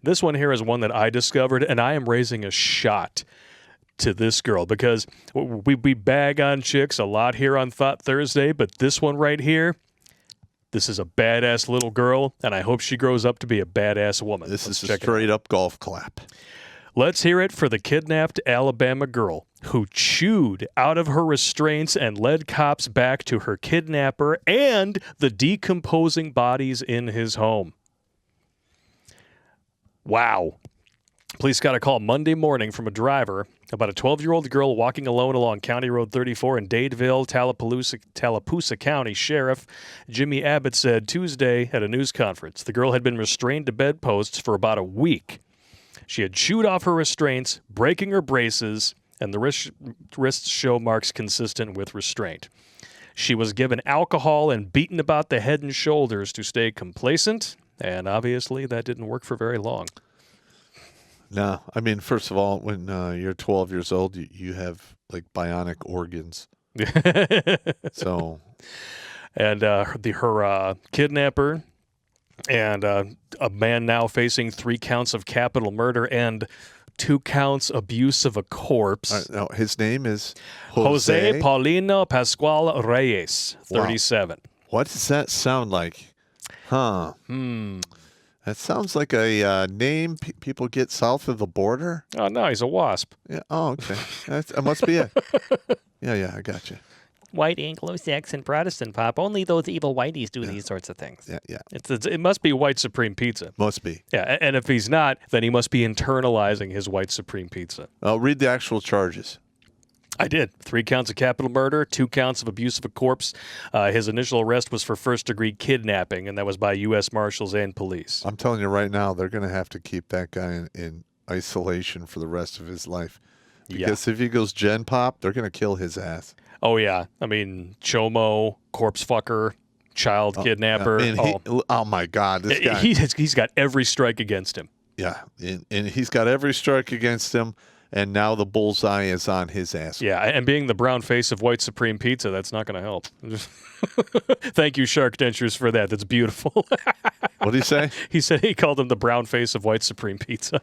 This one here is one that I discovered, and I am raising a shot to this girl because we bag on chicks a lot here on Thought Thursday, but this one right here, this is a badass little girl, and I hope she grows up to be a badass woman. This is a straight-up golf clap. Let's hear it for the kidnapped Alabama girl who chewed out of her restraints and led cops back to her kidnapper and the decomposing bodies in his home. Wow. Police got a call Monday morning from a driver about a 12-year-old girl walking alone along County Road 34 in Dadeville, Tallapoosa County. Sheriff Jimmy Abbott said Tuesday at a news conference the girl had been restrained to bedposts for about a week. She had chewed off her restraints, breaking her braces, and the wrists show marks consistent with restraint. She was given alcohol and beaten about the head and shoulders to stay complacent, and obviously that didn't work for very long. No, I mean, first of all, when you're 12 years old, you have like bionic organs. So, and her kidnapper and a man now facing 3 counts of capital murder and 2 counts abuse of a corpse. No, his name is Jose Paulino Pascual Reyes, 37. Wow. What does that sound like? Huh. That sounds like a name people get south of the border. Oh, no, he's a WASP. Yeah. Oh, okay. That must be it. Yeah, I got you. White Anglo-Saxon Protestant pop. Only those evil whiteys do these sorts of things. Yeah. It must be white supreme pizza. Must be. Yeah, and if he's not, then he must be internalizing his white supreme pizza. I'll read the actual charges. I did. 3 counts of capital murder, 2 counts of abuse of a corpse. His initial arrest was for first-degree kidnapping, and that was by U.S. Marshals and police. I'm telling you right now, they're going to have to keep that guy in isolation for the rest of his life. Because if he goes Gen Pop, they're going to kill his ass. Oh, yeah. I mean, Chomo, corpse fucker, child kidnapper. Oh, my God. This guy. He's got every strike against him. Yeah, and he's got every strike against him. And now the bullseye is on his ass. Yeah, and being the brown face of white supreme pizza, that's not going to help. Thank you, Shark Dentures, for that. That's beautiful. What did he say? He said he called him the brown face of white supreme pizza.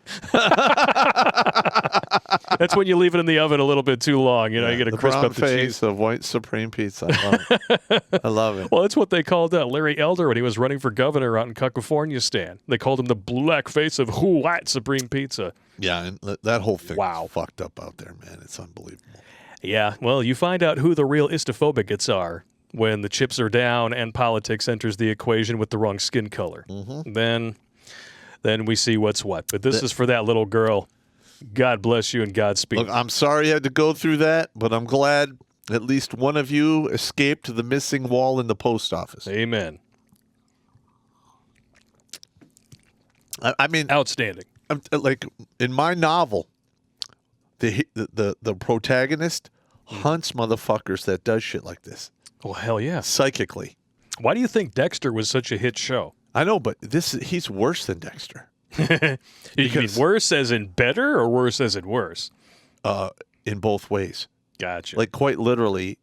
That's when you leave it in the oven a little bit too long. You know, you get to crisp up the cheese. The brown face of white supreme pizza. I love it. I love it. Well, that's what they called Larry Elder when he was running for governor out in California, Stan. They called him the black face of white supreme pizza. Yeah, and that whole thing is fucked up out there, man. It's unbelievable. Yeah, well, you find out who the real istophobics are when the chips are down and politics enters the equation with the wrong skin color. Mm-hmm. Then we see what's what. But this is for that little girl. God bless you and Godspeed. Look, I'm sorry you had to go through that, but I'm glad at least one of you escaped the missing wall in the post office. Amen. I mean, outstanding. Like in my novel, the protagonist hunts motherfuckers that does shit like this. Well, hell yeah. Psychically. Why do you think Dexter was such a hit show? I know, but he's worse than Dexter. You mean worse as in better or worse as in worse? In both ways. Gotcha. Like quite literally,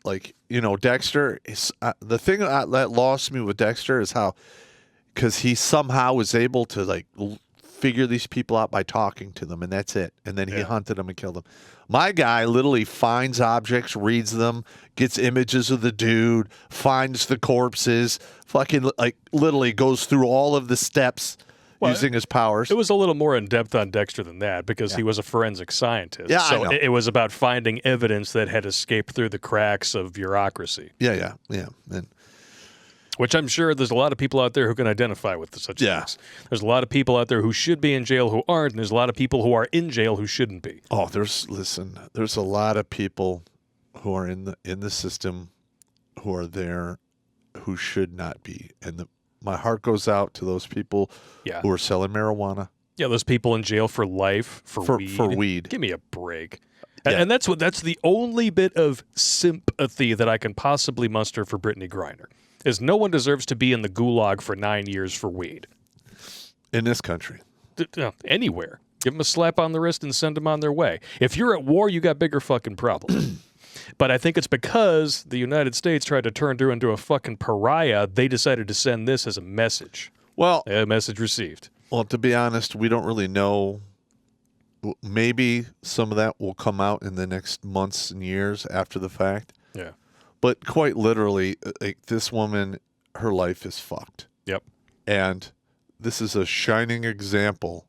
like, you know, Dexter is the thing that lost me with Dexter is how, because he somehow was able to like figure these people out by talking to them, and that's it. And then he hunted them and killed them. My guy literally finds objects, reads them, gets images of the dude, finds the corpses, fucking like literally goes through all of the steps using his powers. It was a little more in depth on Dexter than that because he was a forensic scientist. Yeah, so I know. It was about finding evidence that had escaped through the cracks of bureaucracy. Yeah. And which I'm sure there's a lot of people out there who can identify with such things. There's a lot of people out there who should be in jail who aren't, and there's a lot of people who are in jail who shouldn't be. Oh, there's a lot of people who are in the system who are there who should not be. And my heart goes out to those people who are selling marijuana. Yeah, those people in jail for life, for weed. Give me a break. And that's the only bit of sympathy that I can possibly muster for Brittany Griner. Is no one deserves to be in the gulag for 9 years for weed. In this country. Anywhere. Give them a slap on the wrist and send them on their way. If you're at war, you got bigger fucking problems. But I think it's because the United States tried to turn her into a fucking pariah, they decided to send this as a message. Well, a message received. Well, to be honest, we don't really know. Maybe some of that will come out in the next months and years after the fact. Yeah. But quite literally, like, this woman, her life is fucked. Yep. And this is a shining example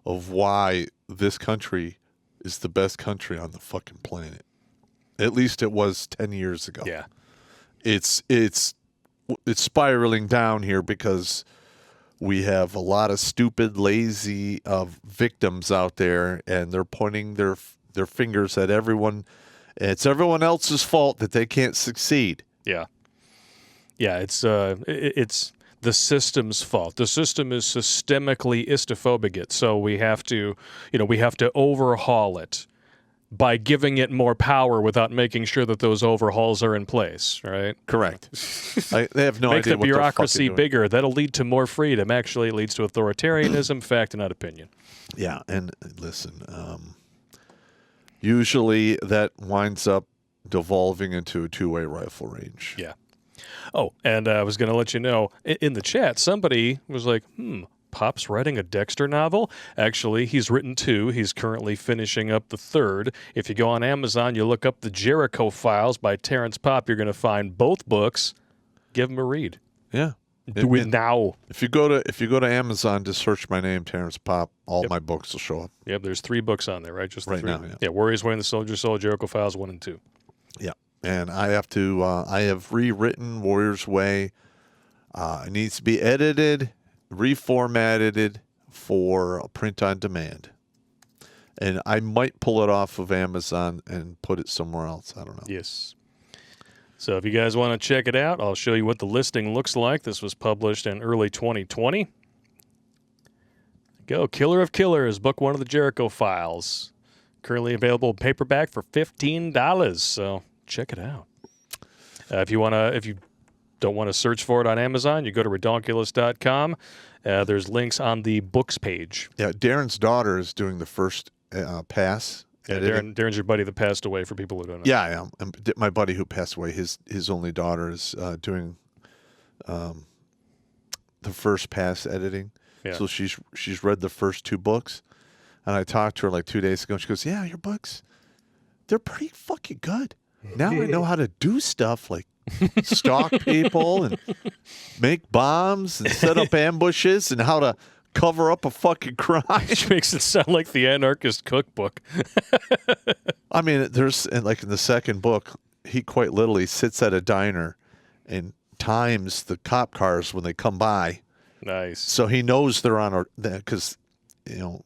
of why this country is the best country on the fucking planet. At least it was 10 years ago. Yeah. It's spiraling down here because we have a lot of stupid, lazy victims out there, and they're pointing their fingers at everyone. It's everyone else's fault that they can't succeed. Yeah. Yeah, it's the system's fault. The system is systemically istophobic, so we have to overhaul it by giving it more power without making sure that those overhauls are in place, right? Correct. They have no Make idea the what they're bureaucracy fucking doing. bigger. That'll lead to more freedom. Actually, it leads to authoritarianism, fact, not opinion. Yeah, and listen, usually that winds up devolving into a two-way rifle range. Yeah. Oh, and I was going to let you know, in the chat, somebody was like, Pop's writing a Dexter novel? Actually, he's written 2. He's currently finishing up the 3rd. If you go on Amazon, you look up the Jericho Files by Terrence Popp, you're going to find both books. Give them a read. Yeah. Do it now. If you go to Amazon, just search my name, Terrence Popp. All my books will show up. Yep, there's 3 books on there, right? Just the right 3. now. Yeah, Warriors Way and the Soldier's Soul, Jericho Files 1 and 2. Yeah, and I have rewritten Warriors Way. It needs to be edited, reformatted for print on demand. And I might pull it off of Amazon and put it somewhere else. I don't know. Yes. So if you guys want to check it out, I'll show you what the listing looks like. This was published in early 2020. Go, Killer of Killers, book 1 of the Jericho Files. Currently available paperback for $15. So check it out. If you don't want to search for it on Amazon, you go to redonkulous.com. There's links on the books page. Yeah, Darren's daughter is doing the first pass. Yeah, Darren's your buddy that passed away, for people who don't know. Yeah, I am. My buddy who passed away, his only daughter is doing the first pass editing. Yeah. So she's read the first 2 books. And I talked to her like 2 days ago. And she goes, yeah, your books, they're pretty fucking good. Now I know how to do stuff like stalk people and make bombs and set up ambushes and how to cover up a fucking crime. Which makes it sound like the anarchist cookbook. I mean, there's, and like in the second book, he quite literally sits at a diner and times the cop cars when they come by. Nice. So he knows they're on because,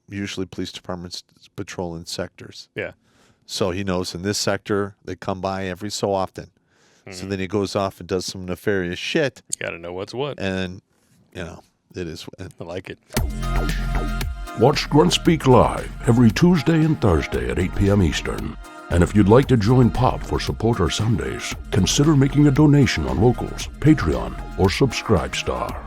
usually police departments patrol in sectors. Yeah. So he knows in this sector, they come by every so often. Mm-hmm. So then he goes off and does some nefarious shit. You got to know what's what. And, it is. I like it. Watch Grunt Speak live every Tuesday and Thursday at 8 p.m. Eastern. And if you'd like to join Pop for Supporter Sundays, consider making a donation on Locals, Patreon, or Subscribe Star.